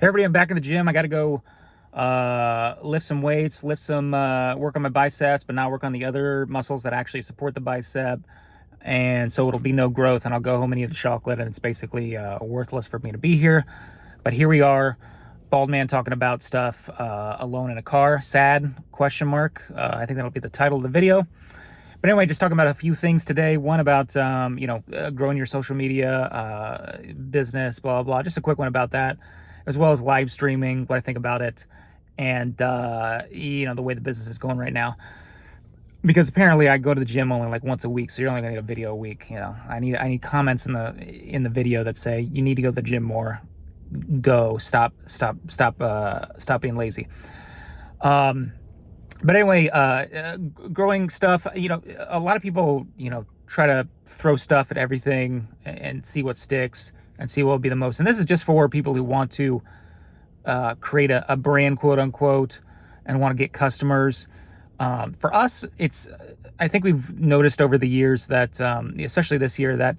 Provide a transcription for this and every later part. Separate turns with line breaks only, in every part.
Hey everybody, I'm back in the gym. I got to go lift some weights, work on my biceps, but not work on the other muscles that actually support the bicep. And so it'll be no growth, and I'll go home and eat a chocolate, and it's basically worthless for me to be here. But here we are, bald man talking about stuff, alone in a car, sad, question mark. I think that'll be the title of the video. But anyway, just talking about a few things today. One about, growing your social media, business, blah, blah, blah. Just a quick one about that, as well as live streaming, what I think about it, and, the way the business is going right now. Because apparently I go to the gym only like once a week, so you're only gonna get a video a week. I need comments in the video that say you need to go to the gym more. Go, stop being lazy. But anyway, growing stuff, a lot of people, try to throw stuff at everything and see what sticks and see what will be the most. And this is just for people who want to create a brand, quote unquote, and want to get customers. For us, I think we've noticed over the years that, especially this year, that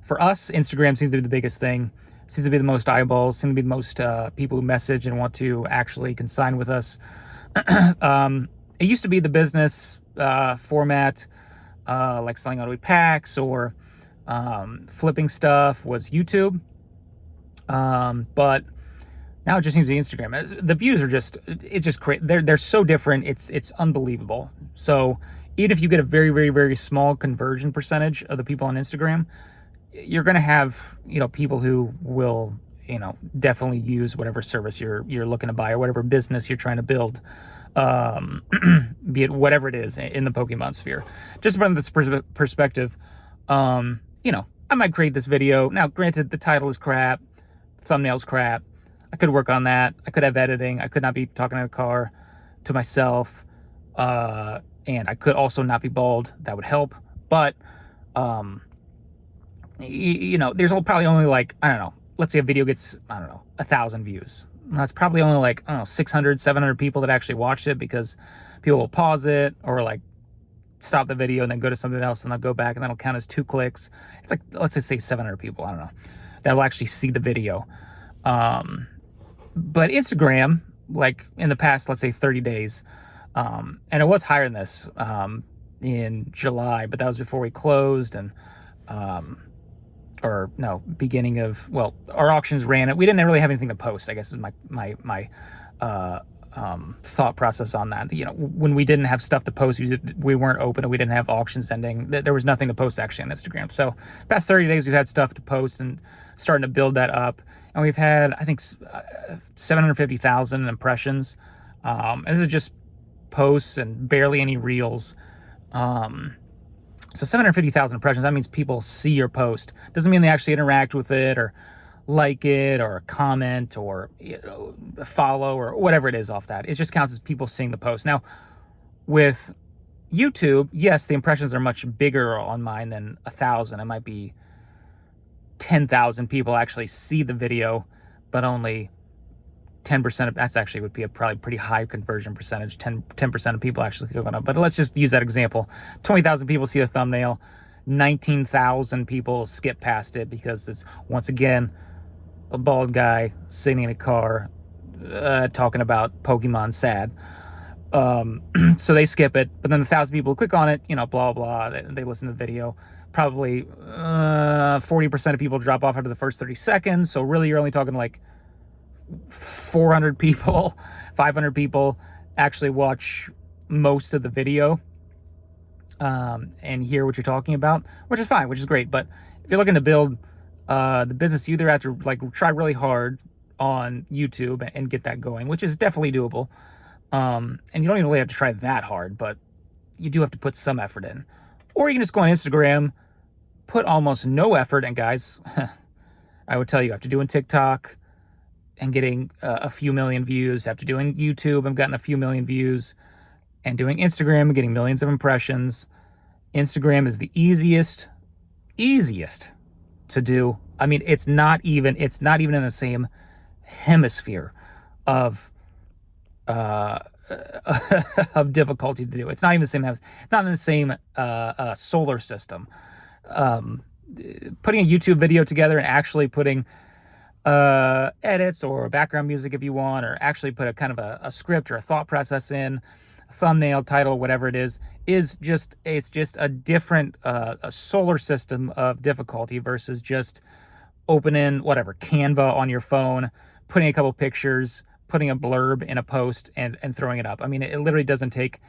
for us, Instagram seems to be the biggest thing. Seems to be the most eyeballs, seems to be the most people who message and want to actually consign with us. It used to be the business format, like selling out packs or flipping stuff was YouTube. But now it just seems to be Instagram. The views are it's just crazy. They're so different. It's unbelievable. So even if you get a very, very, very small conversion percentage of the people on Instagram, you're going to have, people who will, definitely use whatever service you're looking to buy or whatever business you're trying to build. Be it whatever it is in the Pokemon sphere. Just from this perspective, I might create this video. Now, granted, the title is crap, thumbnail's crap. I could work on that. I could have editing. I could not be talking in a car to myself. And I could also not be bald. That would help. But, there's probably only like, I don't know, let's say a video gets, 1,000 views. That's probably only like, 600, 700 people that actually watched it, because people will pause it or like stop the video and then go to something else, and they'll go back, and that'll count as 2 clicks. It's like, let's just say 700 people, I don't know, that will actually see the video. But Instagram, like in the past, let's say 30 days, and it was higher than this in July, but that was before we closed, and beginning of, our auctions ran it. We didn't really have anything to post, I guess is my thought process on that. When we didn't have stuff to post, we weren't open and we didn't have auctions ending. There was nothing to post actually on Instagram. So past 30 days, we've had stuff to post and starting to build that up. And we've had, I think, 750,000 impressions. And this is just posts and barely any reels. So 750,000 impressions, that means people see your post. Doesn't mean they actually interact with it or like it or comment or follow or whatever it is off that. It just counts as people seeing the post. Now, with YouTube, yes, the impressions are much bigger on mine than 1,000. It might be 10,000 people actually see the video, but only 10% of that's actually would be a probably pretty high conversion percentage. 10% of people actually click on it. But let's just use that example. 20,000 people see the thumbnail. 19,000 people skip past it because it's, once again, a bald guy sitting in a car talking about Pokemon sad. So they skip it. But then 1,000 people click on it, blah, blah. They listen to the video. Probably 40% of people drop off after the first 30 seconds. So really you're only talking like 400 people, 500 people actually watch most of the video and hear what you're talking about, which is fine, which is great. But if you're looking to build the business, you either have to like try really hard on YouTube and get that going, which is definitely doable. And you don't even really have to try that hard, but you do have to put some effort in. Or you can just go on Instagram, put almost no effort, and guys, I would tell you, after doing TikTok and getting a few million views, after doing YouTube and gotten a few million views, and doing Instagram and getting millions of impressions, Instagram is the easiest to do. I mean, it's not even in the same hemisphere of of difficulty to do. It's not even the same, not in the same solar system. Putting a YouTube video together and actually putting edits or background music if you want, or actually put a kind of a script or a thought process in, thumbnail, title, whatever it is just, it's just a different a solar system of difficulty versus just opening whatever Canva on your phone, putting a couple pictures, putting a blurb in a post, and throwing it up. I mean, it literally doesn't take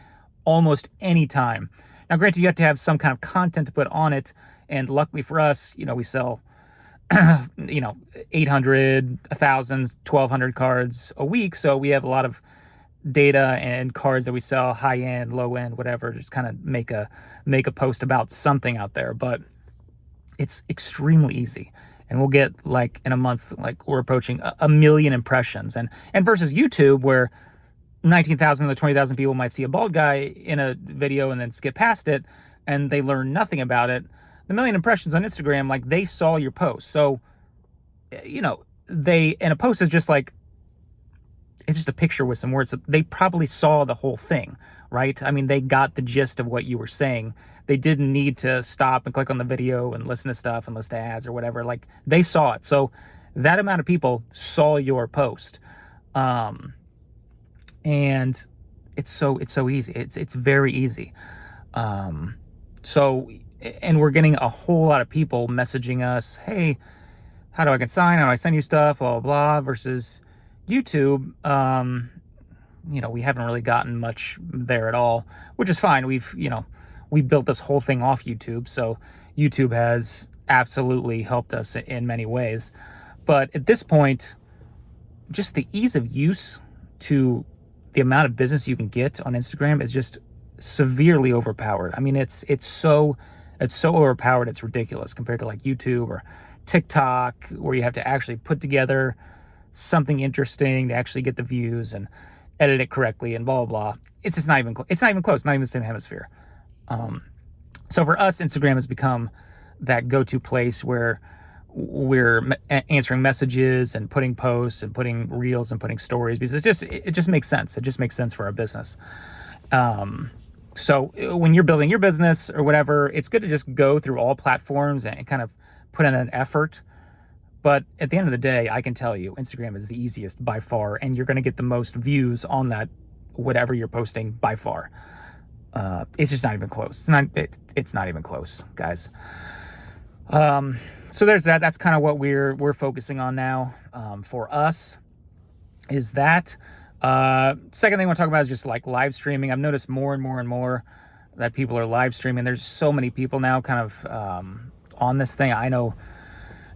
almost any time. Now, granted, you have to have some kind of content to put on it, and luckily for us, we sell 800, 1,000, 1,200 cards a week, so we have a lot of data and cards that we sell, high end, low end, whatever, just kind of make a post about something out there. But it's extremely easy, and we'll get, like, in a month, like, we're approaching a million impressions, and versus YouTube, where 19,000 to 20,000 people might see a bald guy in a video and then skip past it and they learn nothing about it. The million impressions on Instagram, like, they saw your post. So, and a post is just like, it's just a picture with some words. So they probably saw the whole thing, right? I mean, they got the gist of what you were saying. They didn't need to stop and click on the video and listen to stuff and listen to ads or whatever. Like, they saw it. So that amount of people saw your post. And it's so easy. It's very easy. And we're getting a whole lot of people messaging us, hey, how do I consign? How do I send you stuff? Blah, blah, blah. Versus YouTube, we haven't really gotten much there at all, which is fine. We built this whole thing off YouTube. So YouTube has absolutely helped us in many ways. But at this point, just the ease of use to the amount of business you can get on Instagram is just severely overpowered. I mean, it's so overpowered, it's ridiculous compared to like YouTube or TikTok, where you have to actually put together something interesting to actually get the views and edit it correctly and blah, blah, blah. It's just not even close. Not even the same hemisphere. So for us, Instagram has become that go-to place where we're answering messages and putting posts and putting reels and putting stories, because it just makes sense. It just makes sense for our business. So when you're building your business or whatever, it's good to just go through all platforms and kind of put in an effort. But at the end of the day, I can tell you, Instagram is the easiest by far, and you're going to get the most views on that, whatever you're posting, by far. It's just not even close. It's not even close, guys. So there's that. That's kind of what we're focusing on now. For us, is that. Second thing I want to talk about is just like live streaming. I've noticed more and more that people are live streaming. There's so many people now kind of on this thing. I know,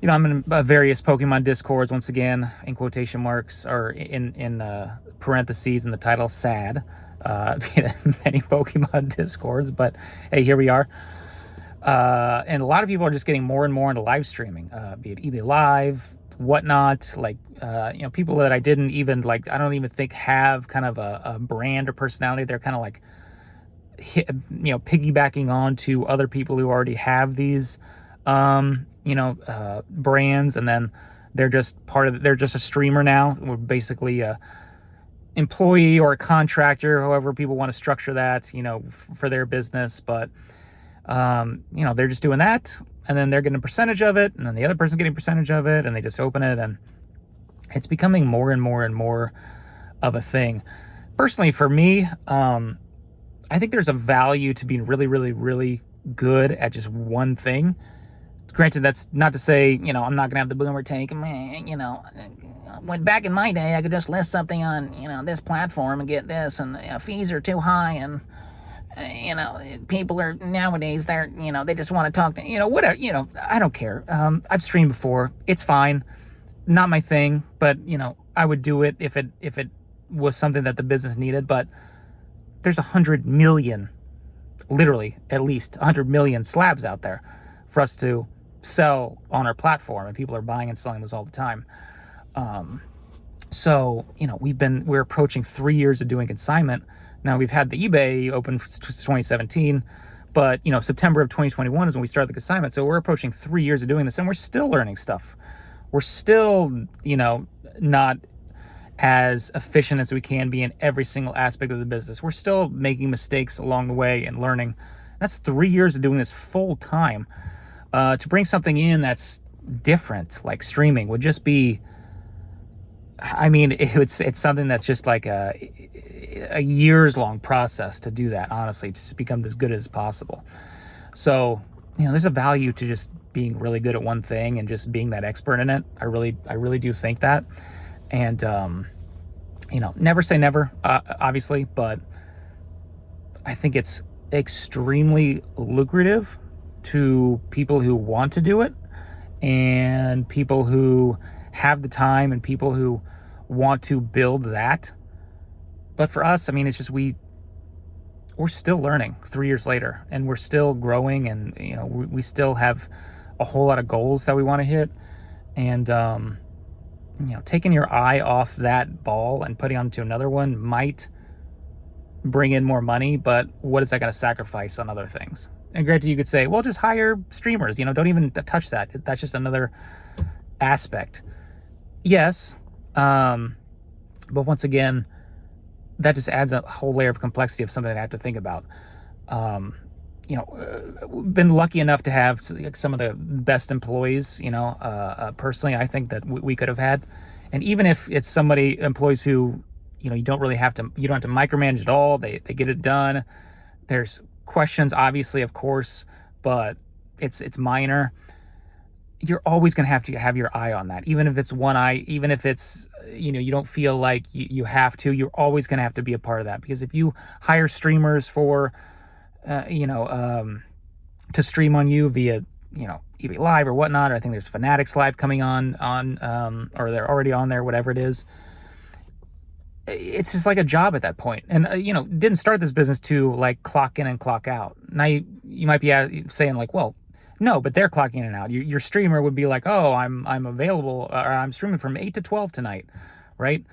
I'm in various Pokemon Discords, once again, in quotation marks, or in parentheses in the title, sad. Many Pokemon Discords, but hey, here we are. And a lot of people are just getting more and more into live streaming, be it EB Live, whatnot, like, people that I didn't even, like, I don't even think have kind of a brand or personality. They're kind of like, piggybacking on to other people who already have these, brands, and then they're just they're just a streamer now. We're basically a employee or a contractor, however people want to structure that, for their business. But, they're just doing that, and then they're getting a percentage of it, and then the other person's getting a percentage of it, and they just open it, and it's becoming more and more of a thing. Personally, for me, I think there's a value to being really, really, really good at just one thing. Granted, that's not to say, I'm not going to have the boomer take. When back in my day, I could just list something on, this platform and get this, and fees are too high, and, people are nowadays, they just want to talk to, whatever, I don't care. I've streamed before. It's fine. Not my thing, but, I would do it if it was something that the business needed. But there's 100 million, literally at least 100 million slabs out there for us to sell on our platform, and people are buying and selling those all the time. So, we're approaching 3 years of doing consignment. Now, we've had the eBay open since 2017, but, September of 2021 is when we started the consignment. So we're approaching 3 years of doing this, and we're still learning stuff. We're still, not as efficient as we can be in every single aspect of the business. We're still making mistakes along the way and learning. That's 3 years of doing this full time. To bring something in that's different, like streaming, would just be I mean, it's something that's just like a years long process to do that, honestly, to become as good as possible. So, there's a value to just being really good at one thing and just being that expert in it. I really do think that. And, never say never, obviously, but I think it's extremely lucrative to people who want to do it and people who have the time and people who want to build that. But for us, I mean, it's just we're still learning 3 years later, and we're still growing, and we still have a whole lot of goals that we want to hit. And taking your eye off that ball and putting onto another one might bring in more money, but what is that going to sacrifice on other things? And granted, you could say, well, just hire streamers, don't even touch that. That's just another aspect. Yes. But once again, that just adds a whole layer of complexity of something I have to think about. Been lucky enough to have some of the best employees, personally, I think that we could have had. And even if it's employees who, you don't have to micromanage at all. They get it done. There's questions, obviously, of course, but it's minor. You're always going to have your eye on that. Even if it's one eye, even if it's, you don't feel like you have to, you're always going to have to be a part of that. Because if you hire streamers for, to stream on you via, eBay Live or whatnot, or I think there's Fanatics Live coming on, or they're already on there, whatever it is. It's just like a job at that point. And, didn't start this business to like clock in and clock out. Now you might be saying like, well, no, but they're clocking in and out. Your streamer would be like, oh, I'm available, or I'm streaming from 8 to 12 tonight, right?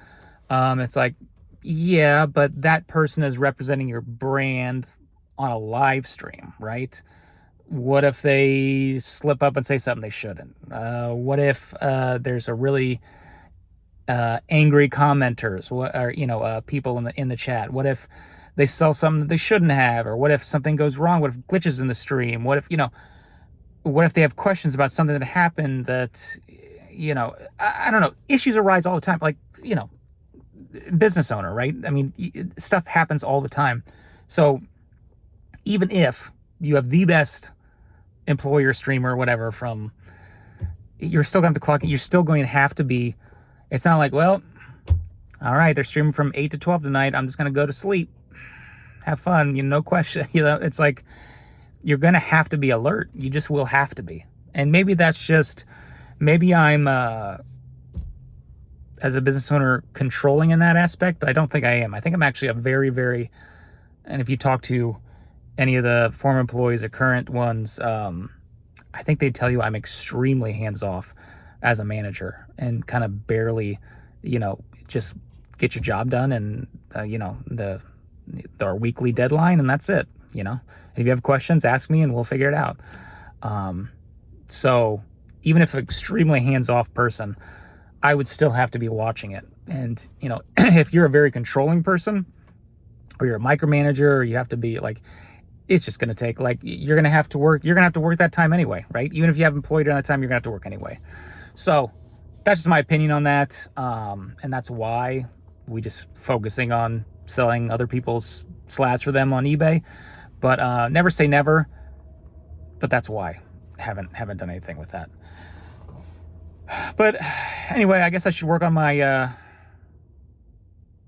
It's like, yeah, but that person is representing your brand on a live stream, right? What if they slip up and say something they shouldn't? What if there's a really angry commenters, or people in the chat? What if they sell something that they shouldn't have? Or what if something goes wrong? What if glitches in the stream? What if they have questions about something that happened that, I don't know, issues arise all the time. Like, business owner, right? I mean, stuff happens all the time. So even if you have the best employer, streamer, whatever, you're still going to have to clock it. You're still going to have to be, it's not like, well, all right, they're streaming from 8 to 12 tonight. I'm just going to go to sleep. Have fun, no question. It's like, you're going to have to be alert. You just will have to be. And maybe I'm, as a business owner, controlling in that aspect, but I don't think I am. I think I'm actually a very, very, and if you talk to any of the former employees or current ones, I think they'd tell you I'm extremely hands-off as a manager and kind of barely, just get your job done and, our weekly deadline, and that's it, And if you have questions, ask me and we'll figure it out. So even if an extremely hands-off person, I would still have to be watching it. And, if you're a very controlling person or you're a micromanager, or you have to be like, it's just going to take, like, you're going to have to work that time anyway, right? Even if you have employed during that time, you're going to have to work anyway. So that's just my opinion on that. And that's why we just focusing on selling other people's slats for them on eBay. But never say never. But that's why I haven't done anything with that. But anyway, I guess I should work on my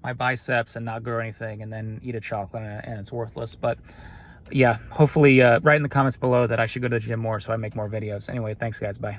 my biceps and not grow anything, and then eat a chocolate and it's worthless. But yeah, hopefully write in the comments below that I should go to the gym more so I make more videos. Anyway, thanks guys. Bye.